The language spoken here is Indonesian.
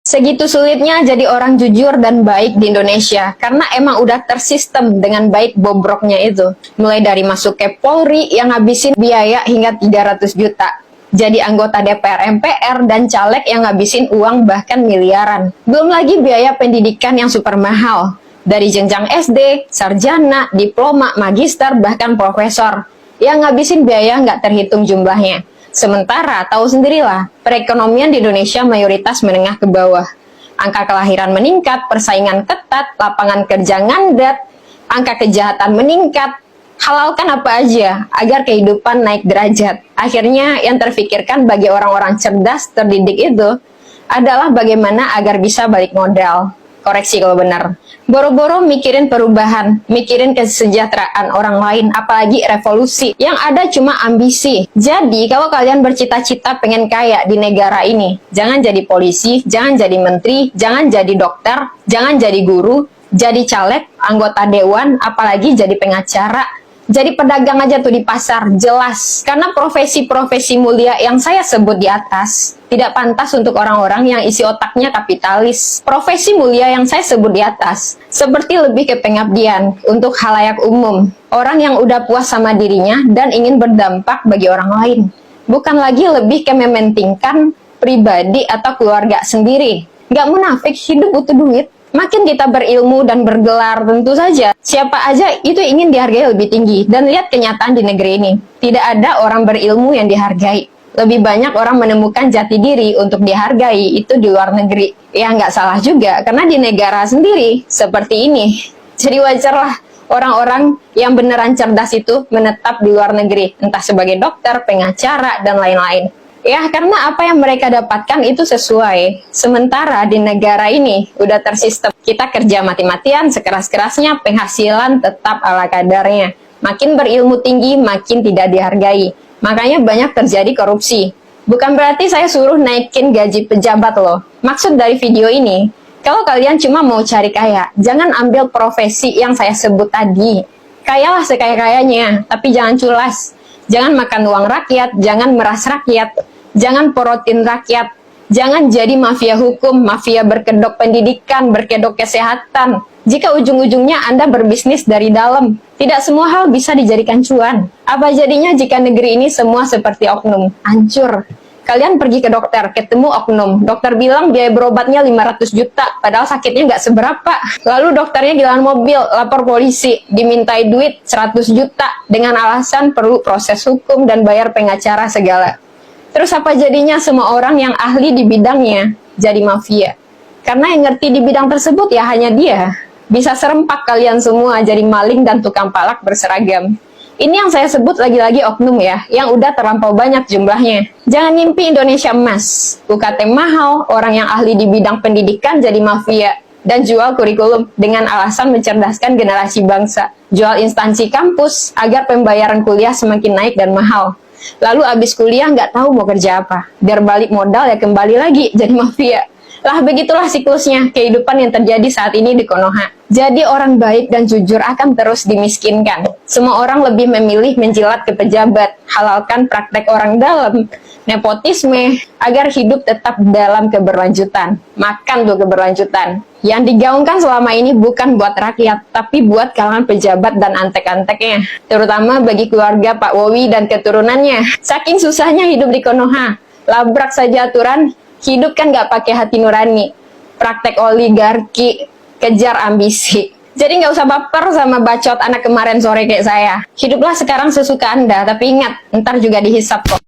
Segitu sulitnya jadi orang jujur dan baik di Indonesia karena emang udah tersistem dengan baik bobroknya itu. Mulai dari masuk ke Polri yang ngabisin biaya hingga 300 juta. Jadi anggota DPR MPR dan caleg yang ngabisin uang bahkan miliaran. Belum lagi biaya pendidikan yang super mahal. Dari jenjang SD, sarjana, diploma, magister, bahkan profesor. Yang ngabisin biaya nggak terhitung jumlahnya. Sementara, tahu sendirilah, perekonomian di Indonesia mayoritas menengah ke bawah. Angka kelahiran meningkat, persaingan ketat, lapangan kerja ngandat, angka kejahatan meningkat. Halalkan apa aja agar kehidupan naik derajat. Akhirnya yang terfikirkan bagi orang-orang cerdas, terdidik itu adalah bagaimana agar bisa balik modal. Koreksi kalau benar. Boro-boro mikirin perubahan, mikirin kesejahteraan orang lain, apalagi revolusi. Yang ada cuma ambisi. Jadi, kalau kalian bercita-cita pengen kaya di negara ini, jangan jadi polisi, jangan jadi menteri, jangan jadi dokter, jangan jadi guru, jadi caleg, anggota dewan, apalagi jadi pengacara. Jadi pedagang aja tuh di pasar, jelas. Karena profesi-profesi mulia yang saya sebut di atas tidak pantas untuk orang-orang yang isi otaknya kapitalis. Profesi mulia yang saya sebut di atas seperti lebih ke pengabdian untuk khalayak umum. Orang yang udah puas sama dirinya dan ingin berdampak bagi orang lain. Bukan lagi lebih ke mementingkan pribadi atau keluarga sendiri. Nggak munafik, hidup butuh duit. Makin kita berilmu dan bergelar, tentu saja siapa aja itu ingin dihargai lebih tinggi. Dan lihat kenyataan di negeri ini, tidak ada orang berilmu yang dihargai. Lebih banyak orang menemukan jati diri untuk dihargai itu di luar negeri. Ya nggak salah juga, karena di negara sendiri seperti ini. Jadi wajarlah orang-orang yang beneran cerdas itu menetap di luar negeri, entah sebagai dokter, pengacara, dan lain-lain. Ya, karena apa yang mereka dapatkan itu sesuai. Sementara di negara ini udah tersistem. Kita kerja mati-matian, sekeras-kerasnya, penghasilan tetap ala kadarnya. Makin berilmu tinggi, makin tidak dihargai. Makanya banyak terjadi korupsi. Bukan berarti saya suruh naikin gaji pejabat loh. Maksud dari video ini, kalau kalian cuma mau cari kaya, jangan ambil profesi yang saya sebut tadi. Kayalah sekaya-kayanya, tapi jangan culas. Jangan makan uang rakyat, jangan meras rakyat. Jangan porotin rakyat, jangan jadi mafia hukum, mafia berkedok pendidikan, berkedok kesehatan. Jika ujung-ujungnya Anda berbisnis dari dalam, tidak semua hal bisa dijadikan cuan. Apa jadinya jika negeri ini semua seperti oknum? Hancur. Kalian pergi ke dokter, ketemu oknum. Dokter bilang biaya berobatnya 500 juta, padahal sakitnya nggak seberapa. Lalu dokternya gilaan mobil, lapor polisi, dimintai duit 100 juta, dengan alasan perlu proses hukum dan bayar pengacara segala. Terus apa jadinya semua orang yang ahli di bidangnya jadi mafia? Karena yang ngerti di bidang tersebut ya hanya dia. Bisa serempak kalian semua jadi maling dan tukang palak berseragam. Ini yang saya sebut lagi-lagi oknum ya, yang udah terlampau banyak jumlahnya. Jangan ngimpi Indonesia emas. UKT mahal, orang yang ahli di bidang pendidikan jadi mafia. Dan jual kurikulum dengan alasan mencerdaskan generasi bangsa. Jual instansi kampus agar pembayaran kuliah semakin naik dan mahal. Lalu abis kuliah nggak tahu mau kerja apa. Biar balik modal ya kembali lagi jadi mafia. Lah begitulah siklusnya kehidupan yang terjadi saat ini di Konoha. Jadi orang baik dan jujur akan terus dimiskinkan. Semua orang lebih memilih menjilat ke pejabat. Halalkan praktek orang dalam, nepotisme, agar hidup tetap dalam keberlanjutan. Makan tuh keberlanjutan. Yang digaungkan selama ini bukan buat rakyat, tapi buat kalangan pejabat dan antek-anteknya. Terutama bagi keluarga Pak Wowi dan keturunannya. Saking susahnya hidup di Konoha. Labrak saja aturan, hidup kan nggak pakai hati nurani. Praktek oligarki, kejar ambisi. Jadi nggak usah baper sama bacot anak kemarin sore kayak saya. Hiduplah sekarang sesuka Anda, tapi ingat, ntar juga dihisap kok.